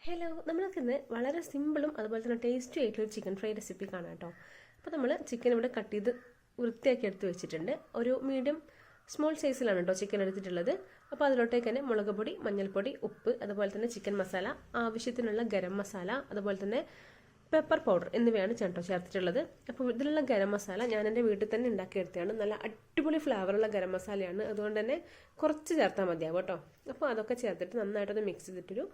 Hello, നമ്മൾക്കിന്ന് വളരെ സിമ്പിളും അതുപോലെ തന്നെ ടേസ്റ്റി ആയിട്ടുള്ള ഒരു ചിക്കൻ ഫ്രൈ റെസിപ്പി കാണാം കേട്ടോ. അപ്പോൾ നമ്മൾ ചിക്കൻ ഇവിടെ കട്ട് ചെയ്ത് വൃത്തിയാക്കി എടുത്ത് വെച്ചിട്ടുണ്ട്. ഒരു മീഡിയം സ്മോൾ സൈസിലാണ് കേട്ടോ ചിക്കൻ എടുത്തിട്ടുള്ളത്. അപ്പോൾ അതിലോട്ടേക്ക് തന്നെ മുളക് പൊടി, മഞ്ഞൾപ്പൊടി, ഉപ്പ്, അതുപോലെ തന്നെ ചിക്കൻ മസാല, ആവശ്യത്തിനുള്ള ഗരം മസാല, അതുപോലെ തന്നെ പെപ്പർ പൗഡർ എന്നിവയാണ് കേട്ടോ ചേർത്തിട്ടുള്ളത്. അപ്പോൾ ഇതിലുള്ള ഗരം മസാല ഞാൻ എൻ്റെ വീട്ടിൽ തന്നെ ഉണ്ടാക്കിയെടുത്തതാണ്. നല്ല അടിപൊളി ഫ്ലേവറുള്ള ഗരം മസാലയാണ്. അതുകൊണ്ട് തന്നെ കുറച്ച് ചേർത്താൽ മതിയാവും കേട്ടോ. അപ്പോൾ അതൊക്കെ ചേർത്തിട്ട് നന്നായിട്ടൊന്ന് മിക്സ് ചെയ്തിട്ടൊരു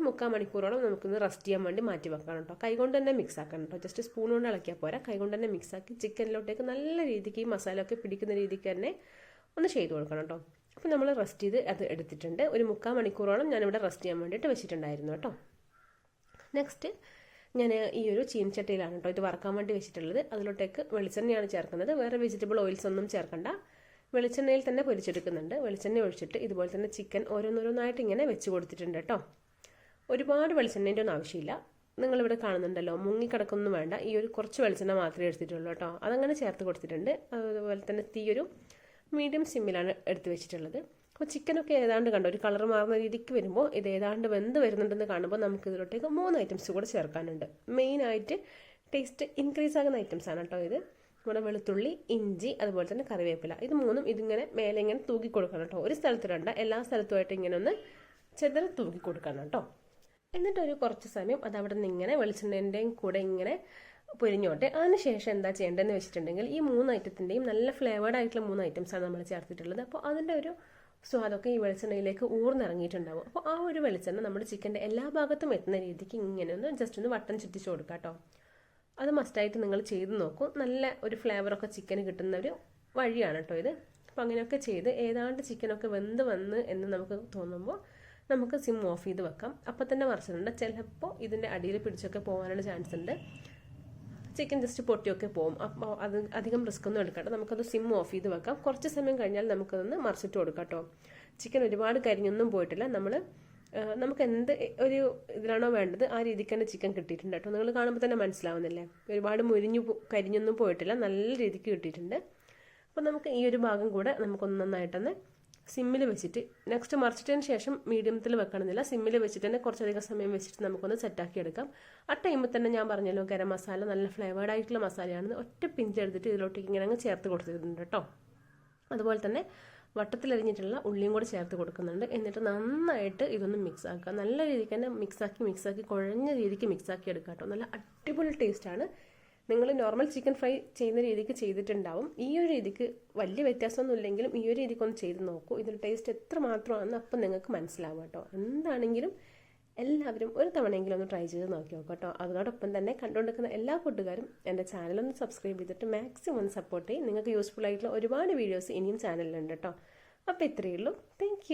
മുക്കാൽ മണിക്കൂറോളം നമുക്കൊന്ന് റെസ്റ്റ് ചെയ്യാൻ വേണ്ടി മാറ്റി വെക്കണം കേട്ടോ. കൈകൊണ്ട് തന്നെ മിക്സ് ആക്കണം കേട്ടോ. ജസ്റ്റ് സ്പൂൺ കൊണ്ട് ഇളക്കിയാൽ പോരാ, കൈകൊണ്ട് തന്നെ മിക്സ് ആക്കി ചിക്കനിലോട്ടേക്ക് നല്ല രീതിക്ക് ഈ മസാലയൊക്കെ പിടിക്കുന്ന രീതിക്ക് തന്നെ ഒന്ന് ചെയ്ത് കൊടുക്കണം കേട്ടോ. അപ്പോൾ നമ്മൾ റെസ്റ്റ് ചെയ്ത് അത് എടുത്തിട്ടുണ്ട്. ഒരു മുക്കാൽ മണിക്കൂറോളം ഞാനിവിടെ റെസ്റ്റ് ചെയ്യാൻ വേണ്ടിയിട്ട് വെച്ചിട്ടുണ്ടായിരുന്നു കേട്ടോ. നെക്സ്റ്റ് ഞാൻ ഈ ഒരു ചീനച്ചട്ടിയിലാണ് കേട്ടോ ഇത് വറക്കാൻ വേണ്ടി വെച്ചിട്ടുള്ളത്. അതിലോട്ടേക്ക് വെളിച്ചെണ്ണയാണ് ചേർക്കുന്നത്. വേറെ വെജിറ്റബിൾ ഓയിൽസ് ഒന്നും ചേർക്കണ്ട. വെളിച്ചെണ്ണയിൽ തന്നെ പൊരിച്ചെടുക്കുന്നുണ്ട്. വെളിച്ചെണ്ണ ഒഴിച്ചിട്ട് ഇതുപോലെ തന്നെ ചിക്കൻ ഓരോന്നോരോന്നായിട്ട് ഇങ്ങനെ വെച്ച് കൊടുത്തിട്ടുണ്ട് കേട്ടോ. ഒരുപാട് വെളിച്ചെണ്ണേൻ്റെ ഒന്നും ആവശ്യമില്ല. നിങ്ങളിവിടെ കാണുന്നുണ്ടല്ലോ, മുങ്ങിക്കിടക്കൊന്നും വേണ്ട. ഈ ഒരു കുറച്ച് വെളിച്ചെണ്ണ മാത്രമേ എടുത്തിട്ടുള്ളൂ കേട്ടോ. അതങ്ങനെ ചേർത്ത് കൊടുത്തിട്ടുണ്ട്. അതുപോലെ തന്നെ തീ ഒരു മീഡിയം സിമ്മിലാണ് എടുത്ത് വെച്ചിട്ടുള്ളത്. അപ്പോൾ ചിക്കനൊക്കെ ഏതാണ്ട് കണ്ടോ ഒരു കളർ മാറുന്ന രീതിക്ക് വരുമ്പോൾ ഇത് ഏതാണ്ട് വെന്ത് വരുന്നുണ്ടെന്ന് കാണുമ്പോൾ നമുക്ക് ഇതിലോട്ടേക്ക് 3 ഐറ്റംസ് കൂടെ ചേർക്കാനുണ്ട്. മെയിനായിട്ട് ടേസ്റ്റ് ഇൻക്രീസ് ആകുന്ന ഐറ്റംസാണ് കേട്ടോ ഇത്. നമ്മുടെ വെളുത്തുള്ളി, ഇഞ്ചി, അതുപോലെ തന്നെ കറിവേപ്പില, ഇത് മൂന്നും ഇതിങ്ങനെ മേലെ ഇങ്ങനെ തൂക്കി കൊടുക്കണം കേട്ടോ. ഒരു സ്ഥലത്തിടണ്ട, എല്ലാ സ്ഥലത്തുമായിട്ട് ഇങ്ങനെ ഒന്ന് ചെതറി തൂക്കി കൊടുക്കണം കേട്ടോ. എന്നിട്ട് ഒരു കുറച്ച് സമയം അത് അവിടെ നിന്ന് ഇങ്ങനെ വെളിച്ചെണ്ണേൻ്റെയും കൂടെ ഇങ്ങനെ പൊരിഞ്ഞോട്ടെ. അതിനുശേഷം എന്താ ചെയ്യേണ്ടതെന്ന് വെച്ചിട്ടുണ്ടെങ്കിൽ ഈ 3 ഐറ്റത്തിൻ്റെയും നല്ല ഫ്ലേവേർഡ് ആയിട്ടുള്ള 3 ഐറ്റംസാണ് നമ്മൾ ചേർത്തിട്ടുള്ളത്. അപ്പോൾ അതിൻ്റെ ഒരു സ്വാദൊക്കെ ഈ വെളിച്ചെണ്ണയിലേക്ക് ഊർന്നിറങ്ങിയിട്ടുണ്ടാവും. അപ്പോൾ ആ ഒരു വെളിച്ചെണ്ണ നമ്മുടെ ചിക്കൻ്റെ എല്ലാ ഭാഗത്തും എത്തുന്ന രീതിക്ക് ഇങ്ങനെ ഒന്ന് ജസ്റ്റ് ഒന്ന് വട്ടം ചുറ്റിച്ച് കൊടുക്കുക കേട്ടോ. അത് മസ്റ്റായിട്ട് നിങ്ങൾ ചെയ്ത് നോക്കൂ. നല്ല ഒരു ഫ്ലേവറൊക്കെ ചിക്കന് കിട്ടുന്ന ഒരു വഴിയാണ് കേട്ടോ ഇത്. അപ്പോൾ അങ്ങനെയൊക്കെ ചെയ്ത് ഏതാണ്ട് ചിക്കനൊക്കെ വെന്ത് വന്ന് എന്ന് നമുക്ക് തോന്നുമ്പോൾ നമുക്ക് സിം ഓഫ് ചെയ്ത് വെക്കാം. അപ്പം തന്നെ മറിച്ചിട്ടുണ്ട്. ചിലപ്പോൾ ഇതിൻ്റെ അടിയിൽ പിടിച്ചൊക്കെ പോകാനുള്ള ചാൻസ് ഉണ്ട്. ചിക്കൻ ജസ്റ്റ് പൊട്ടിയൊക്കെ പോകും. അപ്പോൾ അത് അധികം റിസ്ക് ഒന്നും എടുക്കട്ടെ. നമുക്കത് സിം ഓഫ് ചെയ്ത് വെക്കാം. കുറച്ച് സമയം കഴിഞ്ഞാൽ നമുക്കതൊന്ന് മറിച്ചിട്ട് കൊടുക്കാം കേട്ടോ. ചിക്കൻ ഒരുപാട് കരിഞ്ഞൊന്നും പോയിട്ടില്ല. നമുക്ക് എന്ത് ഒരു ഇതിലാണോ വേണ്ടത് ആ രീതിക്ക് തന്നെ ചിക്കൻ കിട്ടിയിട്ടുണ്ട് കേട്ടോ. നിങ്ങൾ കാണുമ്പോൾ തന്നെ മനസ്സിലാവുന്നില്ലേ, ഒരുപാട് കരിഞ്ഞൊന്നും പോയിട്ടില്ല, നല്ല രീതിക്ക് കിട്ടിയിട്ടുണ്ട്. അപ്പോൾ നമുക്ക് ഈ ഒരു ഭാഗം കൂടെ നമുക്കൊന്ന് നന്നായിട്ടൊന്ന് സിമ്മിൽ വെച്ചിട്ട് നെക്സ്റ്റ് മറിച്ചിട്ടതിന് ശേഷം മീഡിയത്തിൽ വെക്കണമെന്നില്ല, സിമ്മിൽ വെച്ചിട്ട് തന്നെ കുറച്ചധികം സമയം വെച്ചിട്ട് നമുക്കൊന്ന് സെറ്റാക്കി എടുക്കാം. ആ ടൈമിൽ തന്നെ ഞാൻ പറഞ്ഞല്ലോ ഗരം മസാല നല്ല ഫ്ലേവേർഡ് ആയിട്ടുള്ള മസാലയാണെന്ന് ഒറ്റ പിഞ്ചെടുത്തിട്ട് ഇതിലോട്ടേക്ക് ഇങ്ങനെ അങ്ങ് ചേർത്ത് കൊടുത്തിട്ടുണ്ട് കേട്ടോ. അതുപോലെ തന്നെ വട്ടത്തിലരിഞ്ഞിട്ടുള്ള ഉള്ളിയും കൂടെ ചേർത്ത് കൊടുക്കുന്നുണ്ട്. എന്നിട്ട് നന്നായിട്ട് ഇതൊന്ന് മിക്സ് ആക്കുക. നല്ല രീതിക്ക് തന്നെ മിക്സാക്കി കുഴഞ്ഞ രീതിക്ക് മിക്സാക്കി എടുക്കുക കേട്ടോ. നല്ല അടിപൊളി ടേസ്റ്റാണ്. നിങ്ങൾ നോർമൽ ചിക്കൻ ഫ്രൈ ചെയ്യുന്ന രീതിക്ക് ചെയ്തിട്ടുണ്ടാവും. ഈ ഒരു രീതിക്ക് വലിയ വ്യത്യാസമൊന്നും ഇല്ലെങ്കിലും ഈ ഒരു രീതിക്കൊന്ന് ചെയ്ത് നോക്കൂ. ഇതിൻ്റെ ടേസ്റ്റ് എത്ര മാത്രമാണെന്ന് അപ്പം നിങ്ങൾക്ക് മനസ്സിലാവും കേട്ടോ. എന്താണെങ്കിലും എല്ലാവരും ഒരു തവണയെങ്കിലും ഒന്ന് ട്രൈ ചെയ്ത് നോക്കി നോക്കാം കേട്ടോ. അതോടൊപ്പം തന്നെ കണ്ടുകൊണ്ടിരിക്കുന്ന എല്ലാ കൂട്ടുകാരും എൻ്റെ ചാനലൊന്ന് സബ്സ്ക്രൈബ് ചെയ്തിട്ട് മാക്സിമം ഒന്ന് സപ്പോർട്ട് ചെയ്യും. നിങ്ങൾക്ക് യൂസ്ഫുൾ ആയിട്ടുള്ള ഒരുപാട് വീഡിയോസ് ഇനിയും ചാനലിലുണ്ട് കേട്ടോ. അപ്പോൾ ഇത്രയേ ഉള്ളൂ. താങ്ക്